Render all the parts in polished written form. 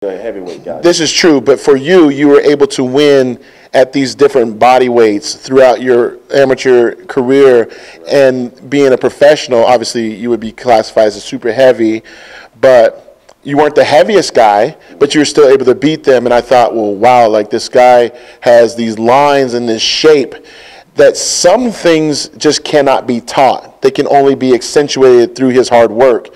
The heavyweight guy. This is true, but for you, you were able to win at these different body weights throughout your amateur career, and being a professional, obviously you would be classified as a super heavy, but you weren't the heaviest guy, but you were still able to beat them. And I thought, well, wow, like this guy has these lines and this shape that some things just cannot be taught. They can only be accentuated through his hard work.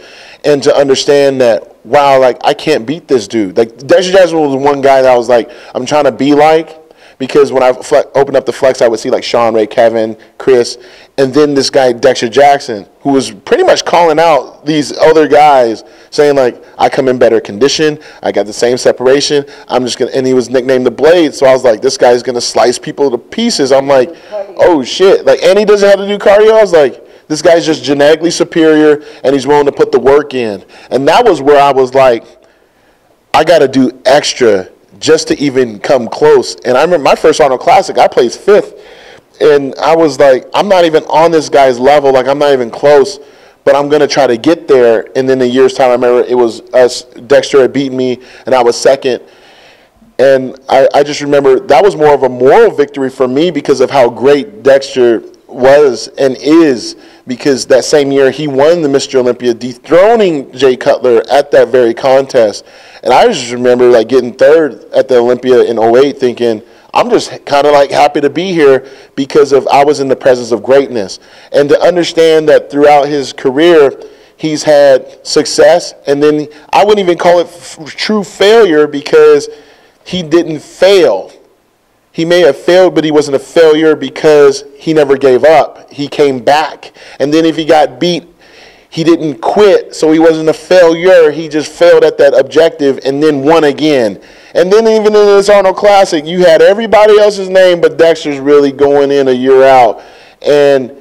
And to understand that, wow, like I can't beat this dude. Like Dexter Jackson was one guy that I was like, I'm trying to be like, because when I opened up the flex, I would see like Sean Ray, Kevin, Chris, and then this guy Dexter Jackson, who was pretty much calling out these other guys, saying like, I come in better condition, I got the same separation, I'm just gonna, and he was nicknamed the Blade, so I was like, this guy's gonna slice people to pieces. I'm like, oh shit, like, and he doesn't have to do cardio. I was like, this guy's just genetically superior, and he's willing to put the work in. And that was where I was like, I gotta do extra just to even come close. And I remember my first Arnold Classic, I placed 5th. And I was like, I'm not even on this guy's level. Like, I'm not even close. But I'm going to try to get there. And then in a year's time, I remember it was us, Dexter had beaten me, and I was second. And I just remember that was more of a moral victory for me because of how great Dexter was and is, because that same year he won the Mr. Olympia, dethroning Jay Cutler at that very contest. And I just remember like getting 3rd at the Olympia in '08 thinking, I'm just kind of like happy to be here because of I was in the presence of greatness. And to understand that throughout his career, he's had success, and then I wouldn't even call it true failure because he didn't fail. He may have failed, but he wasn't a failure because he never gave up. He came back. And then if he got beat, he didn't quit, so he wasn't a failure. He just failed at that objective and then won again. And then even in this Arnold Classic, you had everybody else's name, but Dexter's really going in a year out. And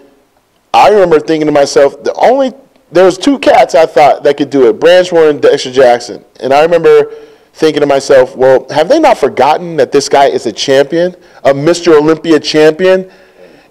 I remember thinking to myself, there was 2 cats I thought that could do it, Branchmore and Dexter Jackson. And I remember thinking to myself, well, have they not forgotten that this guy is a champion, a Mr. Olympia champion?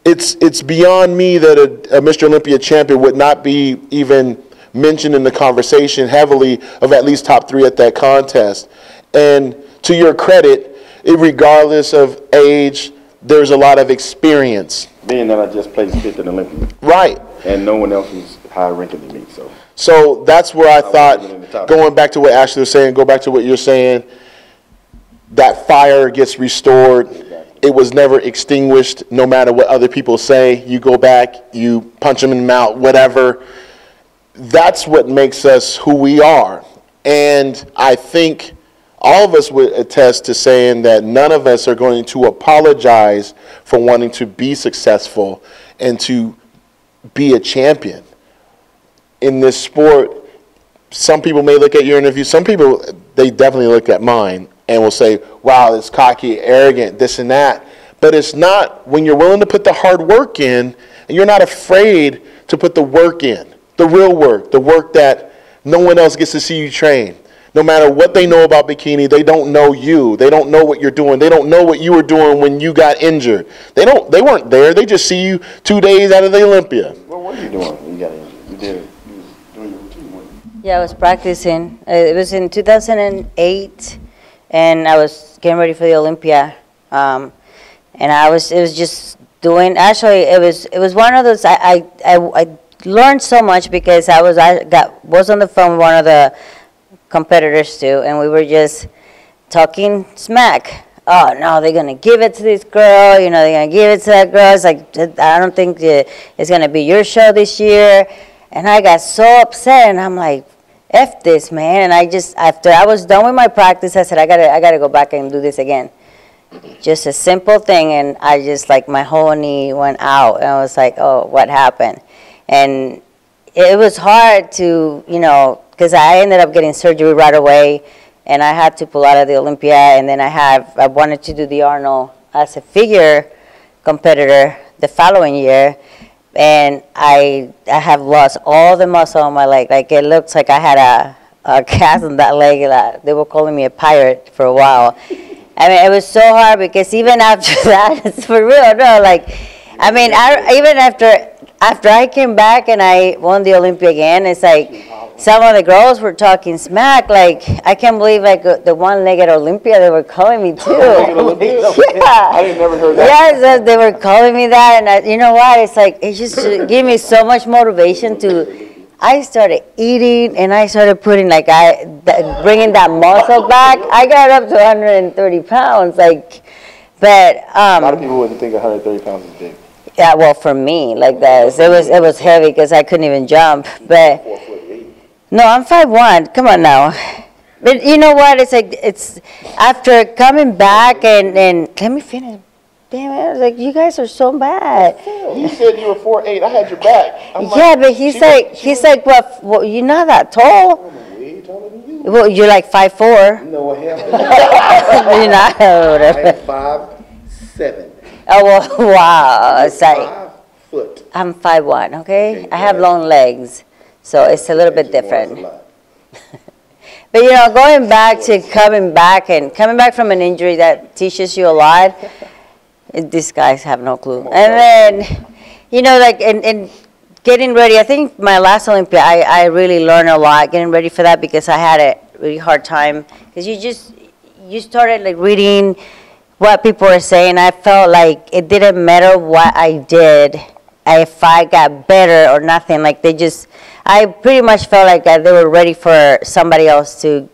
It's beyond me that a Mr. Olympia champion would not be even mentioned in the conversation heavily of at least top 3 at that contest. And to your credit, regardless of age, there's a lot of experience. Being that I just placed 5th in Olympia. Right. And no one else was higher ranking than me, so. So that's where I thought, going back to what Ashley was saying, go back to what you're saying, that fire gets restored. It was never extinguished, no matter what other people say. You go back, you punch them in the mouth, whatever. That's what makes us who we are. And I think all of us would attest to saying that none of us are going to apologize for wanting to be successful and to be a champion. In this sport, some people may look at your interview, some people, they definitely look at mine and will say, wow, it's cocky, arrogant, this and that. But it's not when you're willing to put the hard work in and you're not afraid to put the work in, the real work, the work that no one else gets to see you train. No matter what they know about Bikini, they don't know you. They don't know what you're doing. They don't know what you were doing when you got injured. They weren't there. They just see you 2 days out of the Olympia. Well, what were you doing when you got injured? You was doing your routine, weren't you? Yeah, I was practicing. It was in 2008, and I was getting ready for the Olympia. And it was just doing, actually, it was one of those, I learned so much because I was on the phone with one of the competitors too, and we were just talking smack. Oh no, they're gonna give it to this girl, they're gonna give it to that girl. It's like, I don't think it's gonna be your show this year. And I got so upset, and I'm like, F this, man. And I just, after I was done with my practice, I said, I gotta go back and do this again. Just a simple thing, and I just, like, my whole knee went out, and I was like, oh, what happened? And it was hard to, because I ended up getting surgery right away, and I had to pull out of the Olympia, and then I wanted to do the Arnold as a figure competitor the following year, and I have lost all the muscle on my leg. Like, it looks like I had a cast on that leg. They were calling me a pirate for a while. I mean, it was so hard because even after that, it's for real, no, like, I mean, even after I came back and I won the Olympia again, it's like, some of the girls were talking smack. Like, I can't believe, like, the one-legged Olympia, they were calling me too. Yeah. I didn't never heard that. Yes, they were calling me that, and you know what? It's like, it just gave me so much motivation to. I started eating, and I started putting, like, bringing that muscle back. I got up to 130 pounds, like, but a lot of people wouldn't think 130 pounds is big. yeah, well, for me, like that, it was heavy because I couldn't even jump. But no, I'm 5'1". Come on now. But you know what? It's like, it's after coming back and let me finish. Damn it! I was like, you guys are so bad. He said you were 4'8". I had your back. Yeah, but he's like, well, you're not that tall. Way taller than you. Well, you're like 5'4". No, hell. You're not. I'm 5'7". Oh, well, wow. It's like, 5 foot. I'm 5'1", okay? Okay, I have yeah. long legs, so it's a little bit That's a different. lot. But, you know, going back to coming back from an injury that teaches you a lot, these guys have no clue. And then, you know, like, and getting ready, I think my last Olympia, I really learned a lot getting ready for that because I had a really hard time. Because you started, like, reading what people were saying. I felt like it didn't matter what I did, if I got better or nothing. Like, I pretty much felt like they were ready for somebody else to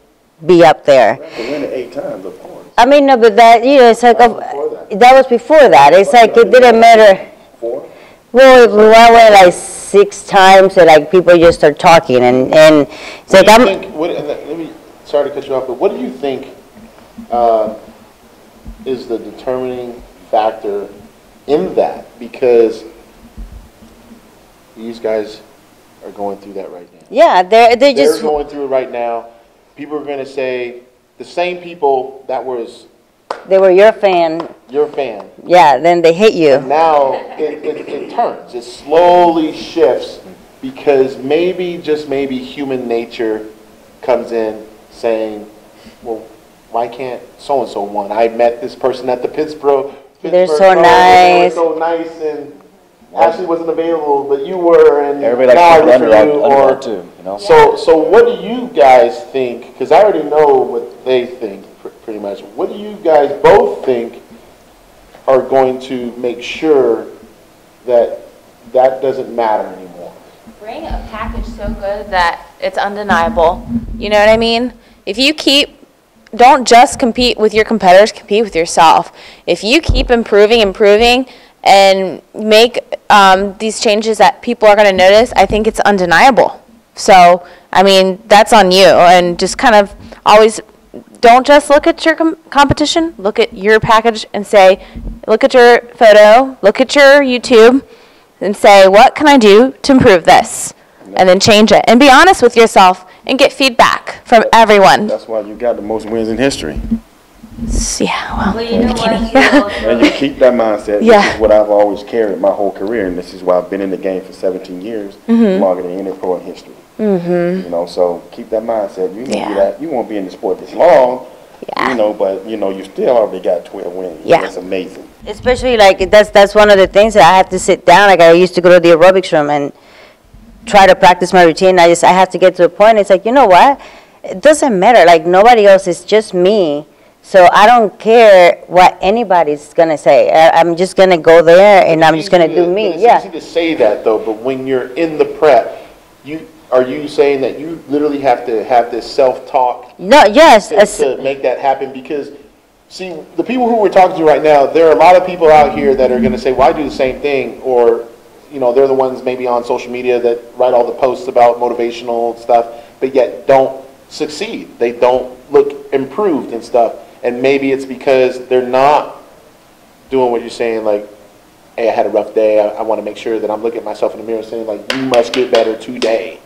be up there. To win it 8 times, of course. I mean, no, but that, you know, it's like, that was before that. It's like, it didn't matter. 4? Well, I went like 6 times, and like people just start talking, and it's like, sorry to cut you off, but what do you think is the determining factor in that? Because these guys are going through that right now. yeah, they're just, They're going through it right now. People are going to say, the same people that was they were your fan, your fan, yeah, then they hate you. now it turns. It slowly shifts because maybe, just maybe, human nature comes in saying, well, why can't so-and-so won? I met this person at the Pittsburgh They're so Pro, nice. They were so nice, and Ashley wasn't available, but you were, and Everybody now I likes root to for you. underdog too, you know? So what do you guys think? Because I already know what they think, pretty much. What do you guys both think are going to make sure that that doesn't matter anymore? Bring a package so good that it's undeniable. You know what I mean? If you don't just compete with your competitors, compete with yourself. If you keep improving, and make these changes that people are going to notice, I think it's undeniable. So, I mean, that's on you. And just kind of always, don't just look at your competition, look at your package and say, look at your photo, look at your YouTube, and say, what can I do to improve this? And then change it. And be honest with yourself and get feedback from everyone. That's why you got the most wins in history. Yeah, well, you know Bikini. And you keep that mindset. Yeah. This is what I've always carried my whole career, and this is why I've been in the game for 17 years, longer than any pro in history. You know, so keep that mindset. You won't be that. You won't be in the sport this long. You know, but you know, you still already got 12 wins. Yeah. That's amazing. Especially like that's one of the things that I had to sit down. Like I used to go to the aerobics room and try to practice my routine. I had to get to a point. It's like, you know what? It doesn't matter. Like nobody else. It's just me. So I don't care what anybody's gonna say. I'm just gonna go there and I'm just gonna do me. It's easy to say that though, but when you're in the prep, are you saying that you literally have to have this self-talk? No. Yes. To make that happen? Because see, the people who we're talking to right now, there are a lot of people out here that are going to say, well, I do the same thing, or you know, they're the ones maybe on social media that write all the posts about motivational stuff, but yet don't succeed. They don't look improved and stuff. And maybe it's because they're not doing what you're saying, like, hey, I had a rough day. I want to make sure that I'm looking at myself in the mirror saying, like, you must get better today.